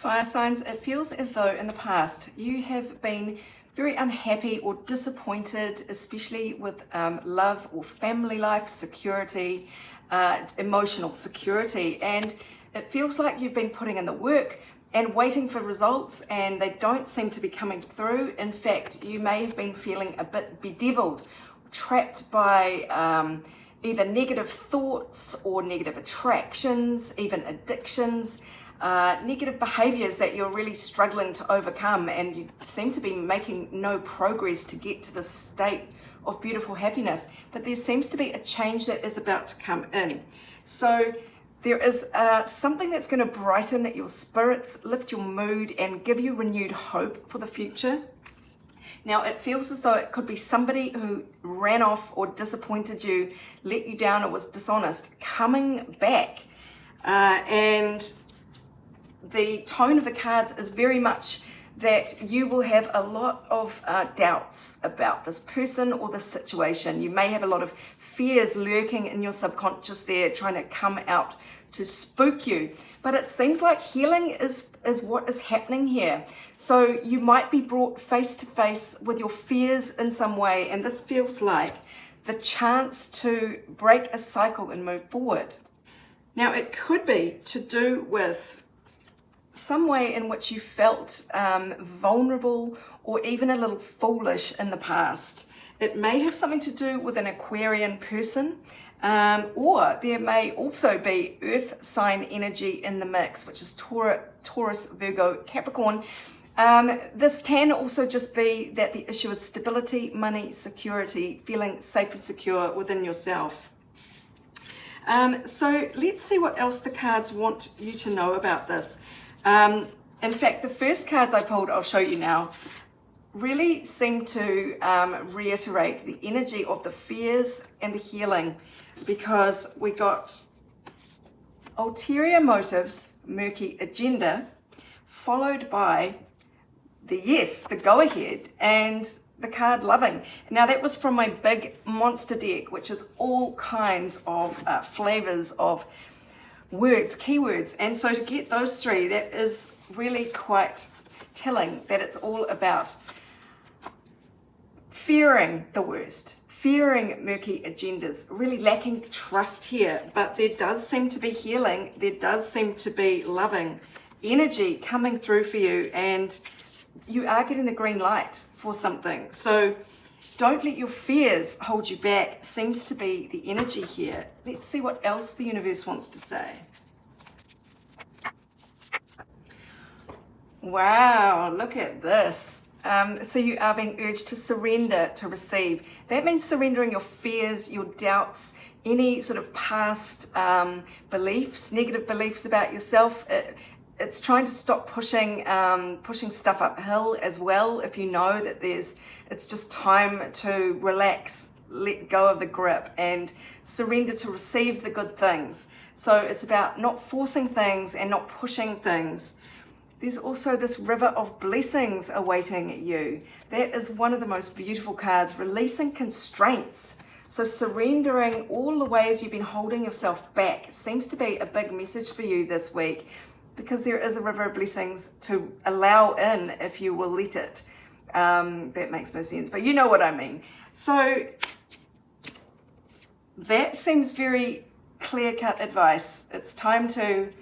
Fire signs, it feels as though in the past you have been very unhappy or disappointed, especially with love or family life, security, emotional security, and it feels like you've been putting in the work and waiting for results and they don't seem to be coming through. In fact, you may have been feeling a bit bedeviled, trapped by either negative thoughts or negative attractions, even addictions, negative behaviors that you're really struggling to overcome, and you seem to be making no progress to get to this state of beautiful happiness. But there seems to be a change that is about to come in. So there is something that's going to brighten your spirits, lift your mood, and give you renewed hope for the future. Now, it feels as though it could be somebody who ran off or disappointed you, let you down, or was dishonest, coming back. And the tone of the cards is very much that you will have a lot of doubts about this person or this situation. You may have a lot of fears lurking in your subconscious there, trying to come out to spook you. But it seems like healing is what is happening here. So you might be brought face to face with your fears in some way, and this feels like the chance to break a cycle and move forward. Now, it could be to do with some way in which you felt vulnerable or even a little foolish in the past. It may have something to do with an Aquarian person, or there may also be earth sign energy in the mix, which is Taurus, Virgo, Capricorn. This can also just be that the issue is stability, money, security, feeling safe and secure within yourself. So let's see what else the cards want you to know about this. In fact, the first cards I pulled, I'll show you now, really seem to reiterate the energy of the fears and the healing, because we got ulterior motives, murky agenda, followed by the yes, the go ahead, and the card loving. Now, that was from my big monster deck, which is all kinds of flavors of words, keywords. And so to get those three, that is really quite telling that it's all about fearing the worst, fearing murky agendas, really lacking trust here. But there does seem to be healing, there does seem to be loving energy coming through for you, and you are getting the green light for something. So don't let your fears hold you back, seems to be the energy here. Let's see what else the universe wants to say. Wow, look at this. So you are being urged to surrender, to receive. That means surrendering your fears, your doubts, any sort of past beliefs, negative beliefs about yourself. It's trying to stop pushing stuff uphill as well. If you know that it's just time to relax, let go of the grip, and surrender to receive the good things. So it's about not forcing things and not pushing things. There's also this river of blessings awaiting you. That is one of the most beautiful cards, releasing constraints. So surrendering all the ways you've been holding yourself back seems to be a big message for you this week, because there is a river of blessings to allow in if you will let it. That makes no sense, but you know what I mean. So that seems very clear-cut advice. It's time to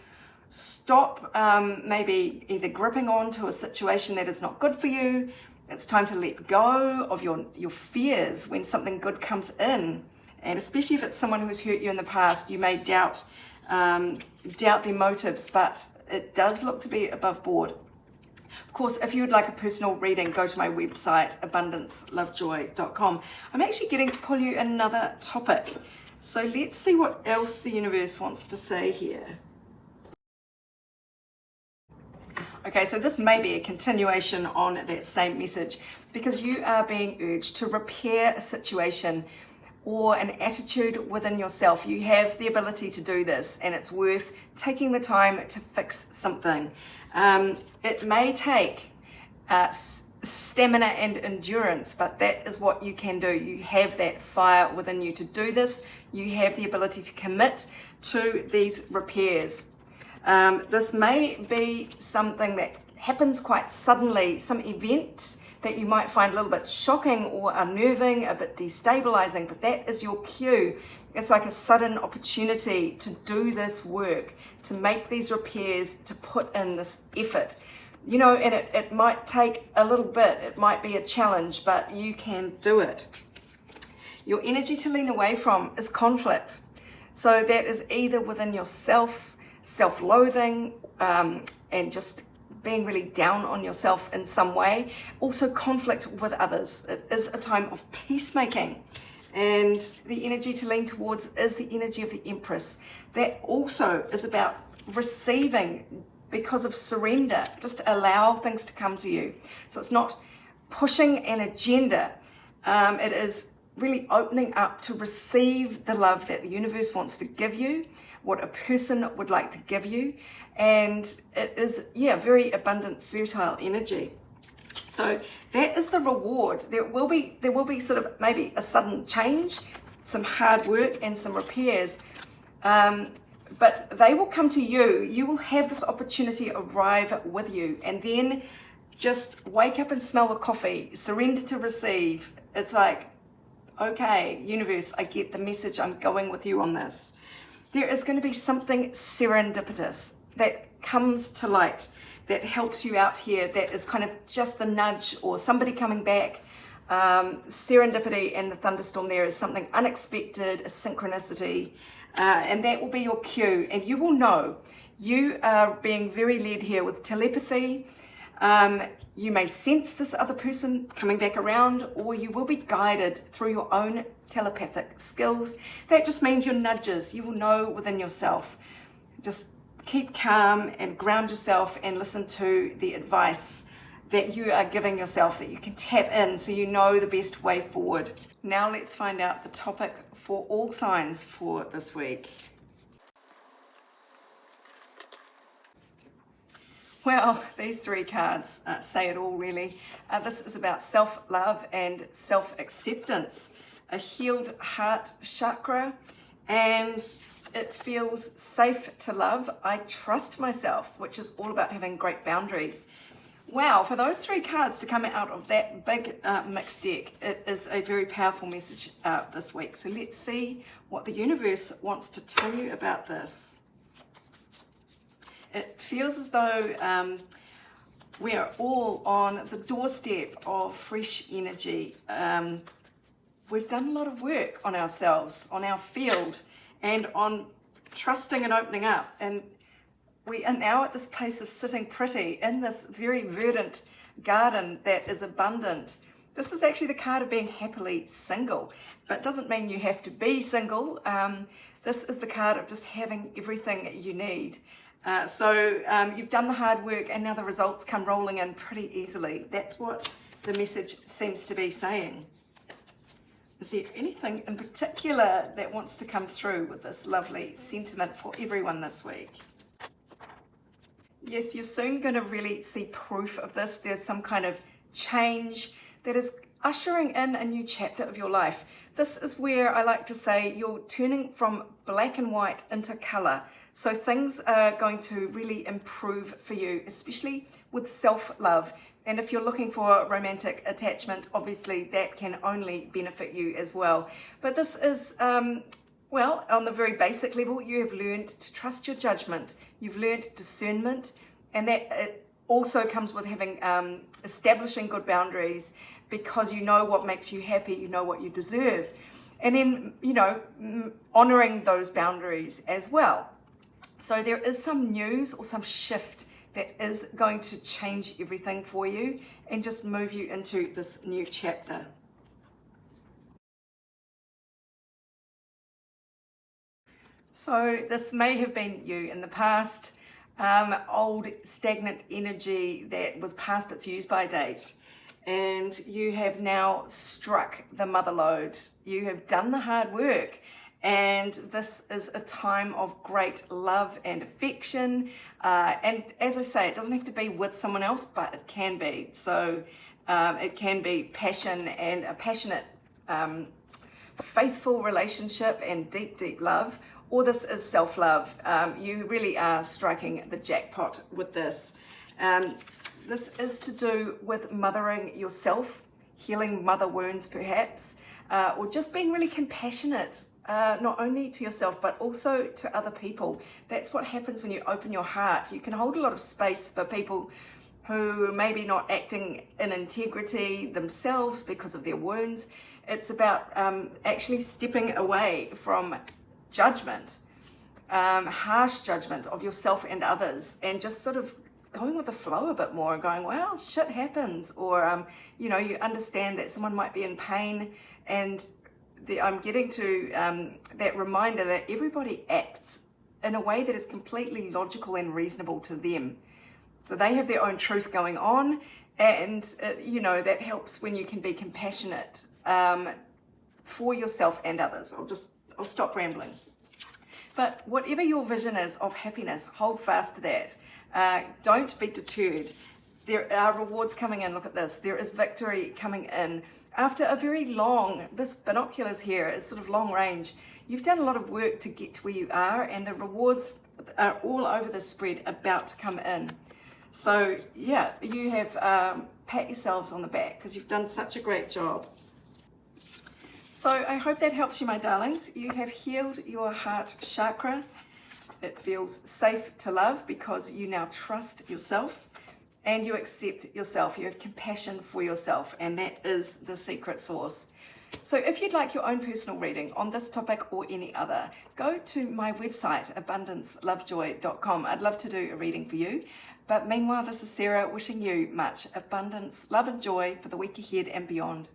stop maybe either gripping on to a situation that is not good for you. It's time to let go of your fears when something good comes in. And especially if it's someone who's hurt you in the past, you may doubt their motives, but it does look to be above board. Of course, if you would like a personal reading, go to my website, abundancelovejoy.com. I'm actually getting to pull you another topic. So let's see what else the universe wants to say here. Okay, so this may be a continuation on that same message, because you are being urged to repair a situation or an attitude within yourself. You have the ability to do this, and it's worth taking the time to fix something. It may take stamina and endurance, but that is what you can do. You have that fire within you to do this. You have the ability to commit to these repairs. This may be something that happens quite suddenly, some event that you might find a little bit shocking or unnerving, a bit destabilizing, but that is your cue. It's like a sudden opportunity to do this work, to make these repairs, to put in this effort. You know, and it might take a little bit, it might be a challenge, but you can do it. Your energy to lean away from is conflict. So that is either within yourself, self-loathing, and just being really down on yourself in some way. Also conflict with others. It is a time of peacemaking. And the energy to lean towards is the energy of the Empress. That also is about receiving because of surrender. Just allow things to come to you. So it's not pushing an agenda. It is really opening up to receive the love that the universe wants to give you, what a person would like to give you. And it is, very abundant, fertile energy. So that is the reward. There will be sort of maybe a sudden change, some hard work and some repairs, but they will come to you. You will have this opportunity arrive with you, and then just wake up and smell the coffee, surrender to receive. It's like, okay, universe, I get the message. I'm going with you on this. There is going to be something serendipitous that comes to light, that helps you out here, that is kind of just the nudge or somebody coming back. Serendipity and the thunderstorm there is something unexpected, a synchronicity, and that will be your cue, and you will know. You are being very led here with telepathy. You may sense this other person coming back around, or you will be guided through your own telepathic skills. That just means your nudges. You will know within yourself. Just keep calm and ground yourself and listen to the advice that you are giving yourself, that you can tap in so you know the best way forward. Now let's find out the topic for all signs for this week. Well, these three cards say it all, really. This is about self-love and self-acceptance, a healed heart chakra, and it feels safe to love. I trust myself, which is all about having great boundaries. Wow, for those three cards to come out of that big mixed deck, it is a very powerful message this week. So let's see what the universe wants to tell you about this. It feels as though we are all on the doorstep of fresh energy. We've done a lot of work on ourselves, on our field, and on trusting and opening up. And we are now at this place of sitting pretty in this very verdant garden that is abundant. This is actually the card of being happily single, but it doesn't mean you have to be single. This is the card of just having everything you need. So you've done the hard work, and now the results come rolling in pretty easily. That's what the message seems to be saying. Is there anything in particular that wants to come through with this lovely sentiment for everyone this week? Yes, you're soon going to really see proof of this. There's some kind of change that is ushering in a new chapter of your life. This is where I like to say you're turning from black and white into color. So things are going to really improve for you, especially with self-love. And if you're looking for romantic attachment, obviously that can only benefit you as well. But this is, well, on the very basic level, you have learned to trust your judgment. You've learned discernment, and that it also comes with having establishing good boundaries, because you know what makes you happy, you know what you deserve. And then, you know, honoring those boundaries as well. So there is some news or some shift that is going to change everything for you and just move you into this new chapter. So this may have been you in the past, old stagnant energy that was past its use-by date, and you have now struck the mother lode. You have done the hard work, and this is a time of great love and affection. And as I say, it doesn't have to be with someone else, but it can be. So it can be passion and a passionate, faithful relationship and deep, deep love, or this is self-love. You really are striking the jackpot with this. This is to do with mothering yourself, healing mother wounds perhaps, or just being really compassionate, not only to yourself but also to other people. That's what happens when you open your heart. You can hold a lot of space for people who may be not acting in integrity themselves because of their wounds. It's about actually stepping away from judgment, harsh judgment of yourself and others, and just sort of going with the flow a bit more and going, well, shit happens. Or, you know, you understand that someone might be in pain, and I'm getting to that reminder that everybody acts in a way that is completely logical and reasonable to them. So they have their own truth going on, and you know, that helps when you can be compassionate for yourself and others. I'll stop rambling. But whatever your vision is of happiness, hold fast to that. Don't be deterred. There are rewards coming in. Look at this. There is victory coming in. After a very long, this binoculars here is sort of long range. You've done a lot of work to get to where you are, and the rewards are all over the spread about to come in. So yeah, you have pat yourselves on the back because you've done such a great job. So I hope that helps you, my darlings. You have healed your heart chakra. It feels safe to love because you now trust yourself and you accept yourself. You have compassion for yourself, and that is the secret sauce. So if you'd like your own personal reading on this topic or any other, go to my website, abundancelovejoy.com. I'd love to do a reading for you. But meanwhile, this is Sarah wishing you much abundance, love and joy for the week ahead and beyond.